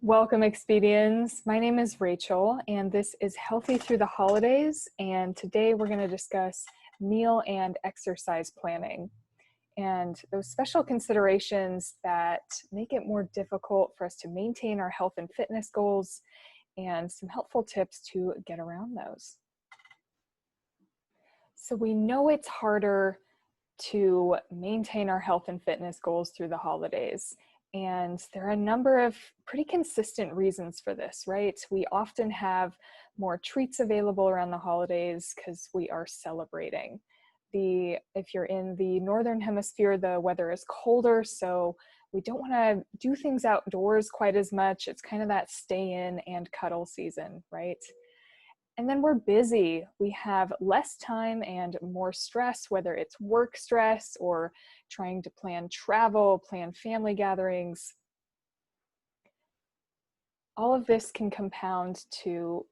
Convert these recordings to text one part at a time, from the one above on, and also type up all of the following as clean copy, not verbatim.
Welcome, Expedians. My name is Rachel, and this is Healthy Through the Holidays. And today we're going to discuss meal and exercise planning and those special considerations that make it more difficult for us to maintain our health and fitness goals, and some helpful tips to get around those. So we know it's harder to maintain our health and fitness goals through the holidays. And there are a number of pretty consistent reasons for this, right? We often have more treats available around the holidays because we are celebrating. If you're in the Northern Hemisphere, the weather is colder, so we don't want to do things outdoors quite as much. It's kind of that stay in and cuddle season, right? And then we're busy. We have less time and more stress, whether it's work stress or trying to plan travel, plan family gatherings. All of this can compound to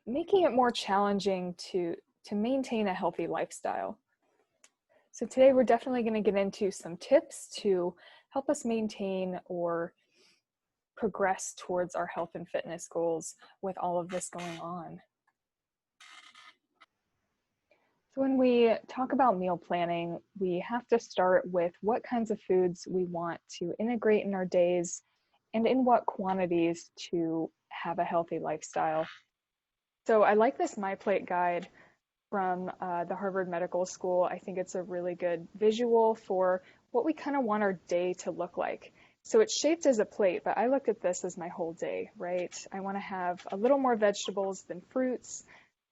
making it more challenging to maintain a healthy lifestyle. So today we're definitely going to get into some tips to help us maintain or progress towards our health and fitness goals with all of this going on. So when we talk about meal planning, we have to start with what kinds of foods we want to integrate in our days and in what quantities to have a healthy lifestyle. So I like this My Plate guide from the Harvard Medical School. I think it's a really good visual for what we kind of want our day to look like. So it's shaped as a plate, but I look at this as my whole day, right? I want to have a little more vegetables than fruits,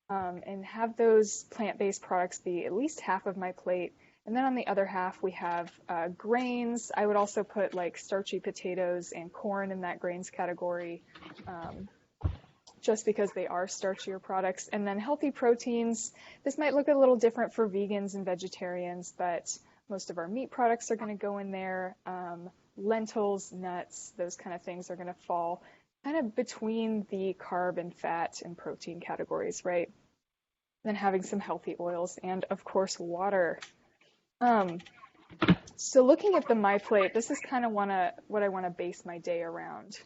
and have those plant-based products be at least half of my plate. And then on the other half, we have grains. I would also put like starchy potatoes and corn in that grains category, just because they are starchier products. And then healthy proteins. This might look a little different for vegans and vegetarians, but most of our meat products are going to go in there. Lentils, nuts, those kind of things are going to fall kind of between the carb and fat and protein categories, right? Then having some healthy oils and, of course, water. So looking at the My Plate, this is kind of what I want to base my day around.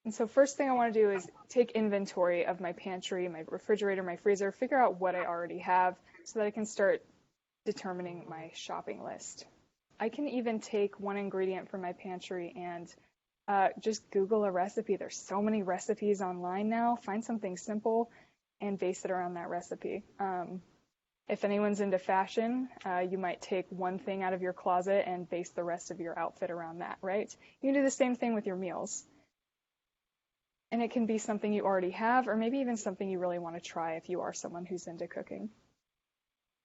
And so first thing I want to do is take inventory of my pantry, my refrigerator, my freezer, figure out what I already have so that I can start determining my shopping list. I can even take one ingredient from my pantry and just Google a recipe. There's so many recipes online now. Find something simple and base it around that recipe. If anyone's into fashion, you might take one thing out of your closet and base the rest of your outfit around that, right? You can do the same thing with your meals. And it can be something you already have, or maybe even something you really want to try if you are someone who's into cooking.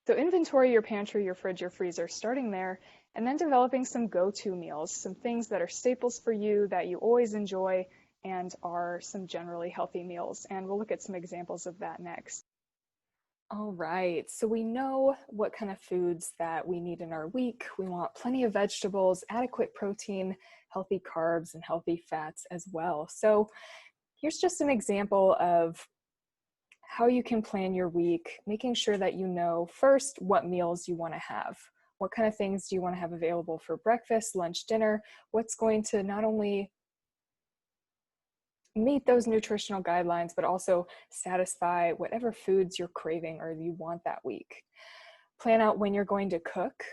So inventory your pantry, your fridge, your freezer, starting there, and then developing some go-to meals, some things that are staples for you that you always enjoy and are some generally healthy meals. And we'll look at some examples of that next. All right, so we know what kind of foods that we need in our week. We want plenty of vegetables, adequate protein, healthy carbs, and healthy fats as well. So here's just an example of how you can plan your week, making sure that you know first what meals you want to have. What kind of things do you want to have available for breakfast, lunch, dinner? What's going to not only meet those nutritional guidelines, but also satisfy whatever foods you're craving or you want that week. Plan out when you're going to cook.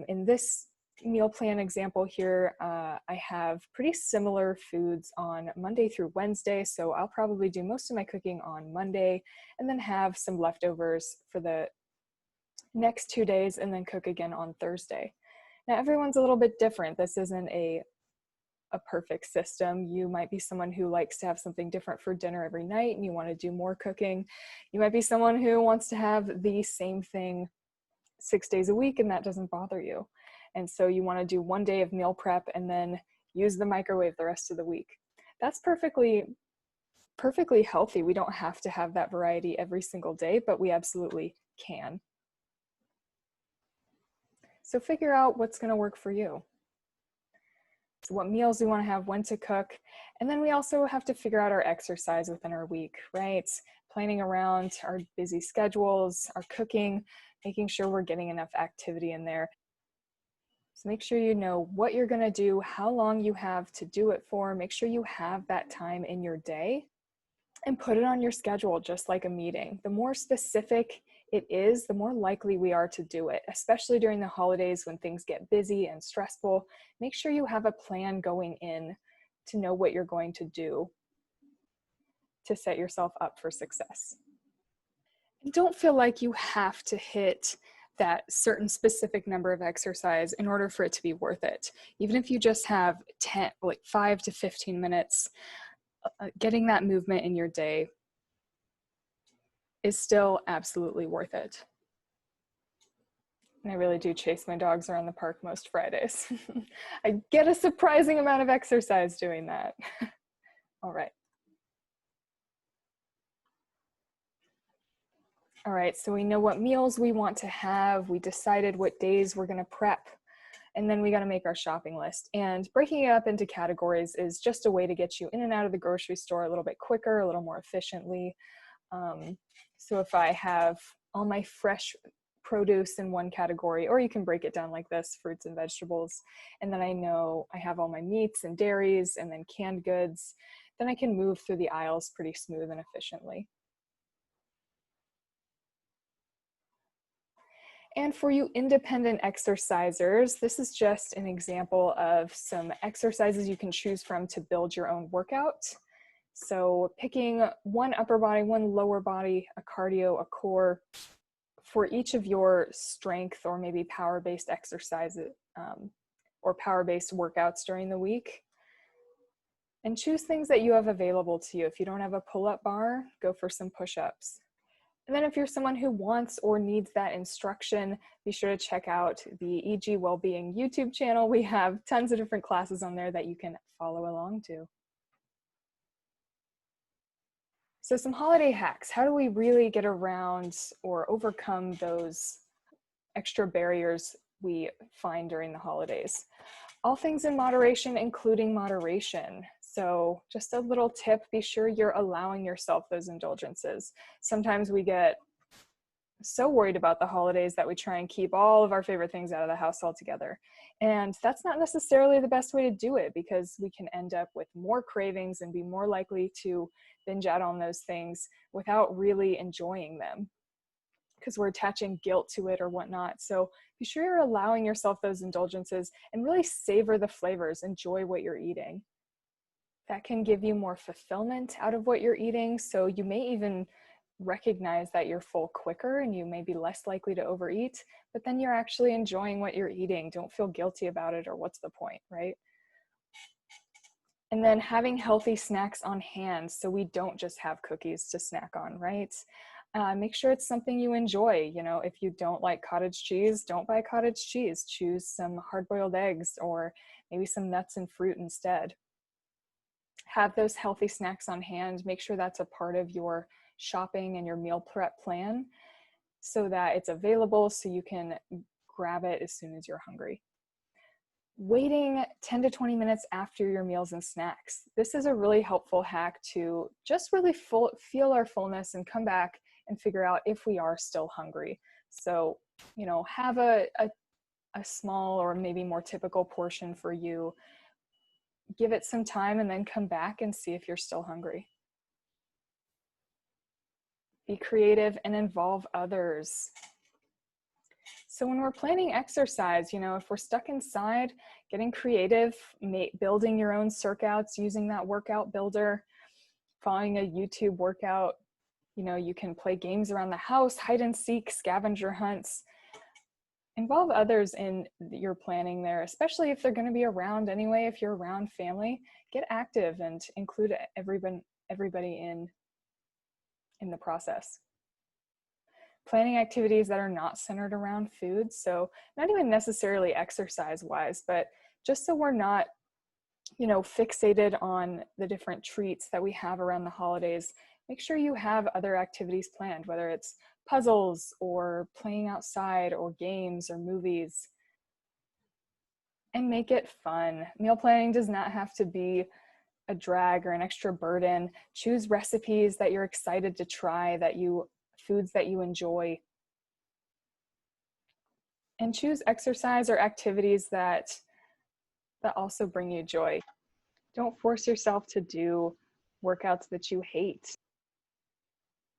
In this meal plan example here, I have pretty similar foods on Monday through Wednesday, so I'll probably do most of my cooking on Monday and then have some leftovers for the next 2 days and then cook again on Thursday. Now everyone's a little bit different. This isn't a perfect system. You might be someone who likes to have something different for dinner every night and you want to do more cooking. You might be someone who wants to have the same thing 6 days a week and that doesn't bother you. And so you want to do 1 day of meal prep and then use the microwave the rest of the week. That's perfectly healthy. We don't have to have that variety every single day, but we absolutely can. So figure out what's going to work for you. So what meals we want to have, when to cook, and then we also have to figure out our exercise within our week, right? Planning around our busy schedules, our cooking, making sure we're getting enough activity in there. So make sure you know what you're going to do, how long you have to do it for. Make sure you have that time in your day and put it on your schedule, just like a meeting. The more specific it is, the more likely we are to do it, especially during the holidays when things get busy and stressful. Make sure you have a plan going in to know what you're going to do to set yourself up for success. And don't feel like you have to hit that certain specific number of exercise in order for it to be worth it. Even if you just have 5 to 15 minutes, getting that movement in your day is still absolutely worth it. And I really do chase my dogs around the park most Fridays. I get a surprising amount of exercise doing that. All right. All right, so we know what meals we want to have. We decided what days we're gonna prep, and then we gotta make our shopping list. And breaking it up into categories is just a way to get you in and out of the grocery store a little bit quicker, a little more efficiently. So if I have all my fresh produce in one category, or you can break it down like this, fruits and vegetables, and then I know I have all my meats and dairies and then canned goods, then I can move through the aisles pretty smooth and efficiently. And for you independent exercisers, this is just an example of some exercises you can choose from to build your own workout. So picking one upper body, one lower body, a cardio, a core, for each of your strength or maybe power-based exercises or power-based workouts during the week. And choose things that you have available to you. If you don't have a pull-up bar, go for some push-ups. And then if you're someone who wants or needs that instruction, be sure to check out the EG Wellbeing YouTube channel. We have tons of different classes on there that you can follow along to. So some holiday hacks. How do we really get around or overcome those extra barriers we find during the holidays? All things in moderation, including moderation. So just a little tip, be sure you're allowing yourself those indulgences. Sometimes we get so worried about the holidays that we try and keep all of our favorite things out of the house altogether. And that's not necessarily the best way to do it, because we can end up with more cravings and be more likely to binge out on those things without really enjoying them, because we're attaching guilt to it or whatnot. So be sure you're allowing yourself those indulgences and really savor the flavors, enjoy what you're eating. That can give you more fulfillment out of what you're eating. So you may even recognize that you're full quicker and you may be less likely to overeat, but then you're actually enjoying what you're eating. Don't feel guilty about it, or what's the point, right? And then having healthy snacks on hand, so we don't just have cookies to snack on, right? Make sure it's something you enjoy. You know, if you don't like cottage cheese, don't buy cottage cheese. Choose some hard-boiled eggs or maybe some nuts and fruit instead. Have those healthy snacks on hand. Make sure that's a part of your shopping and your meal prep plan so that it's available so you can grab it as soon as you're hungry. Waiting 10 to 20 minutes after your meals and snacks. This is a really helpful hack to just really feel our fullness and come back and figure out if we are still hungry. So, you know, have a small or maybe more typical portion for you. Give it some time and then come back and see if you're still hungry. Be creative and involve others. So when we're planning exercise, you know, if we're stuck inside, getting creative, building your own circuits, using that workout builder, following a YouTube workout, you know, you can play games around the house, hide and seek, scavenger hunts. Involve others in your planning there, especially if they're going to be around anyway. If you're around family, get active and include everybody in the process. Planning activities that are not centered around food, so not even necessarily exercise-wise, but just so we're not, you know, fixated on the different treats that we have around the holidays. Make sure you have other activities planned, whether it's puzzles or playing outside or games or movies, and make it fun. Meal planning does not have to be a drag or an extra burden. Choose recipes that you're excited to try, foods that you enjoy. And choose exercise or activities that also bring you joy. Don't force yourself to do workouts that you hate.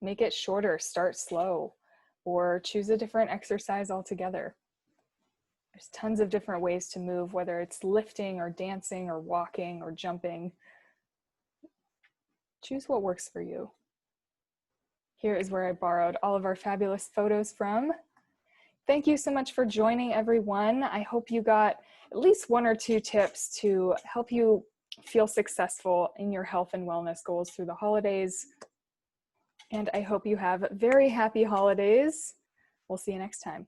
Make it shorter, start slow, or choose a different exercise altogether. There's tons of different ways to move, whether it's lifting or dancing or walking or jumping. Choose what works for you. Here is where I borrowed all of our fabulous photos from. Thank you so much for joining, everyone. I hope you got at least 1 or 2 tips to help you feel successful in your health and wellness goals through the holidays. And I hope you have very happy holidays. We'll see you next time.